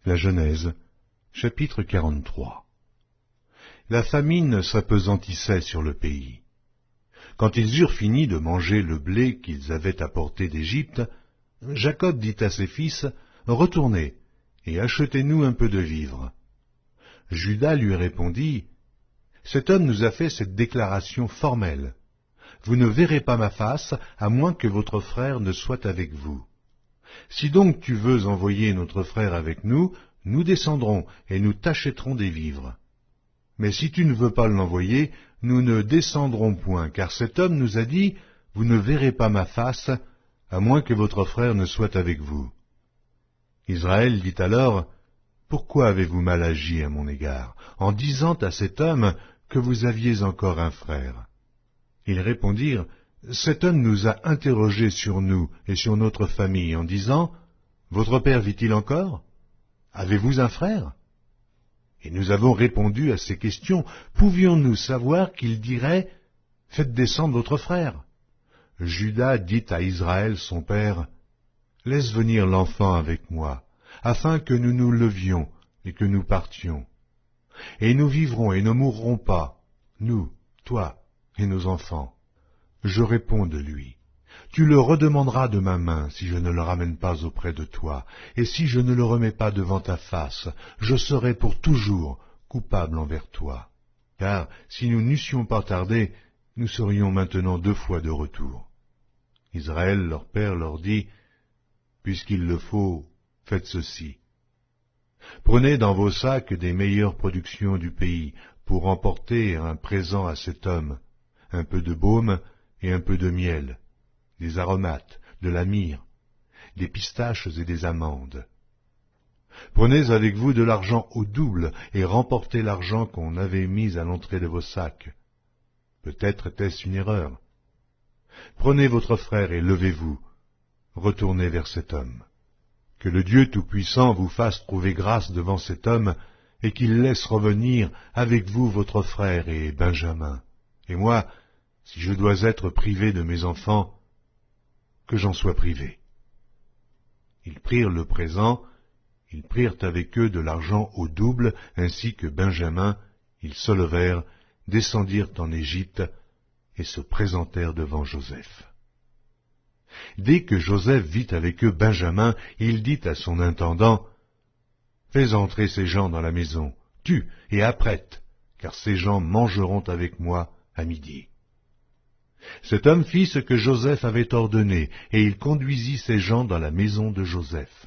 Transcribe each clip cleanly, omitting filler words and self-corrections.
La Genèse, chapitre 43. La famine s'appesantissait sur le pays. Quand ils eurent fini de manger le blé qu'ils avaient apporté d'Égypte, Jacob dit à ses fils, « Retournez, et achetez-nous un peu de vivres. » Juda lui répondit, « Cet homme nous a fait cette déclaration formelle. Vous ne verrez pas ma face, à moins que votre frère ne soit avec vous. Si donc tu veux envoyer notre frère avec nous, nous descendrons et nous t'achèterons des vivres. Mais si tu ne veux pas l'envoyer, nous ne descendrons point, car cet homme nous a dit, vous ne verrez pas ma face, à moins que votre frère ne soit avec vous. » Israël dit alors, « Pourquoi avez-vous mal agi à mon égard, en disant à cet homme que vous aviez encore un frère ?» Ils répondirent, « Cet homme nous a interrogés sur nous et sur notre famille, en disant, « Votre père vit-il encore? Avez-vous un frère ?» Et nous avons répondu à ces questions. Pouvions-nous savoir qu'il dirait, « Faites descendre votre frère » Juda dit à Israël son père, « Laisse venir l'enfant avec moi, afin que nous nous levions et que nous partions. Et nous vivrons et ne mourrons pas, nous, toi et nos enfants. » Je réponds de lui, « Tu le redemanderas de ma main si je ne le ramène pas auprès de toi, et si je ne le remets pas devant ta face, je serai pour toujours coupable envers toi. Car si nous n'eussions pas tardé, nous serions maintenant 2 fois de retour. » Israël, leur père, leur dit, « Puisqu'il le faut, faites ceci. Prenez dans vos sacs des meilleures productions du pays, pour emporter un présent à cet homme, un peu de baume et un peu de miel, des aromates, de la myrrhe, des pistaches et des amandes. Prenez avec vous de l'argent au double et remportez l'argent qu'on avait mis à l'entrée de vos sacs. Peut-être était-ce une erreur. Prenez votre frère et levez-vous, retournez vers cet homme. Que le Dieu Tout-Puissant vous fasse trouver grâce devant cet homme et qu'il laisse revenir avec vous votre frère et Benjamin. Et moi, si je dois être privé de mes enfants, que j'en sois privé. » Ils prirent le présent, ils prirent avec eux de l'argent au double, ainsi que Benjamin, ils se levèrent, descendirent en Égypte, et se présentèrent devant Joseph. Dès que Joseph vit avec eux Benjamin, il dit à son intendant, « Fais entrer ces gens dans la maison, tue et apprête, car ces gens mangeront avec moi à midi. » Cet homme fit ce que Joseph avait ordonné, et il conduisit ces gens dans la maison de Joseph.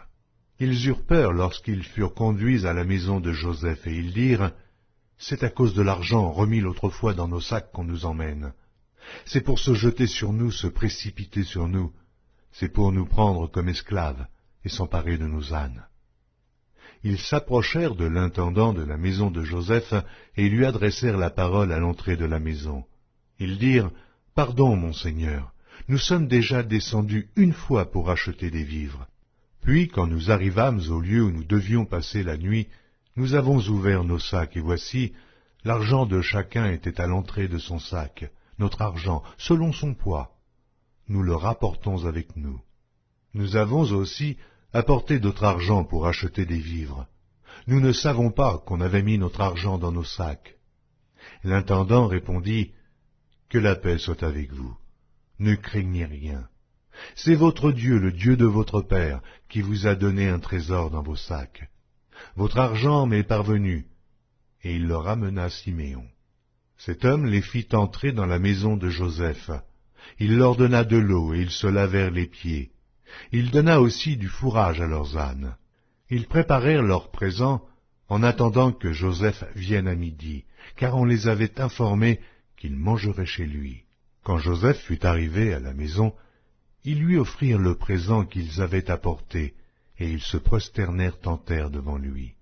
Ils eurent peur lorsqu'ils furent conduits à la maison de Joseph, et ils dirent, « C'est à cause de l'argent remis l'autre fois dans nos sacs qu'on nous emmène. C'est pour se jeter sur nous, se précipiter sur nous. C'est pour nous prendre comme esclaves et s'emparer de nos ânes. » Ils s'approchèrent de l'intendant de la maison de Joseph, et lui adressèrent la parole à l'entrée de la maison. Ils dirent, « Pardon, mon Seigneur, nous sommes déjà descendus 1 fois pour acheter des vivres. Puis, quand nous arrivâmes au lieu où nous devions passer la nuit, nous avons ouvert nos sacs, et voici, l'argent de chacun était à l'entrée de son sac, notre argent, selon son poids. Nous le rapportons avec nous. Nous avons aussi apporté d'autre argent pour acheter des vivres. Nous ne savons pas qu'on avait mis notre argent dans nos sacs. » L'intendant répondit, « Que la paix soit avec vous. Ne craignez rien. C'est votre Dieu, le Dieu de votre Père, qui vous a donné un trésor dans vos sacs. Votre argent m'est parvenu. » Et il leur amena Siméon. Cet homme les fit entrer dans la maison de Joseph. Il leur donna de l'eau, et ils se lavèrent les pieds. Il donna aussi du fourrage à leurs ânes. Ils préparèrent leurs présents en attendant que Joseph vienne à midi, car on les avait informés qu'il mangerait chez lui. Quand Joseph fut arrivé à la maison, ils lui offrirent le présent qu'ils avaient apporté, et ils se prosternèrent en terre devant lui.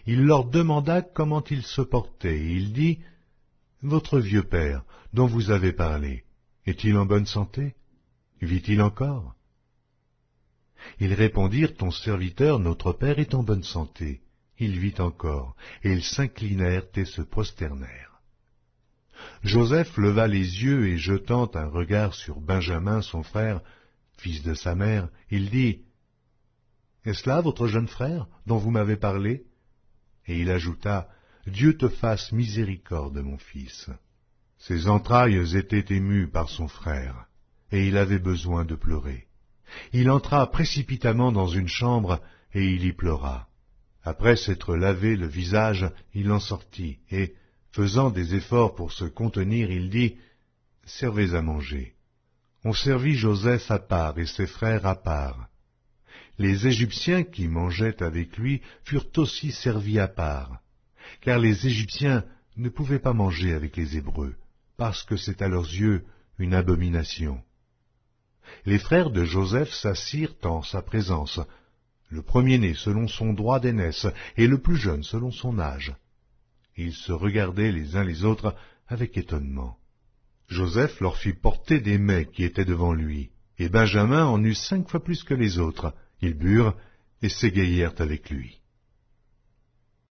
Il leur demanda comment ils se portaient, et il dit, « Votre vieux père, dont vous avez parlé, est-il en bonne santé? Vit-il encore ?» Ils répondirent, « Ton serviteur, notre père, est en bonne santé. Il vit encore. » Et ils s'inclinèrent et se prosternèrent. Joseph leva les yeux et jetant un regard sur Benjamin, son frère, fils de sa mère, il dit, « Est-ce là votre jeune frère, dont vous m'avez parlé? Et il ajouta, Dieu te fasse miséricorde, mon fils. Ses entrailles étaient émues par son frère, et il avait besoin de pleurer. Il entra précipitamment dans une chambre, et il y pleura. Après s'être lavé le visage, il en sortit, et, faisant des efforts pour se contenir, il dit, « Servez à manger. » On servit Joseph à part et ses frères à part. Les Égyptiens qui mangeaient avec lui furent aussi servis à part, car les Égyptiens ne pouvaient pas manger avec les Hébreux, parce que c'est à leurs yeux une abomination. Les frères de Joseph s'assirent en sa présence, le premier-né selon son droit d'aînesse, et le plus jeune selon son âge. Ils se regardaient les uns les autres avec étonnement. Joseph leur fit porter des mets qui étaient devant lui, et Benjamin en eut 5 fois plus que les autres. Ils burent et s'égayèrent avec lui.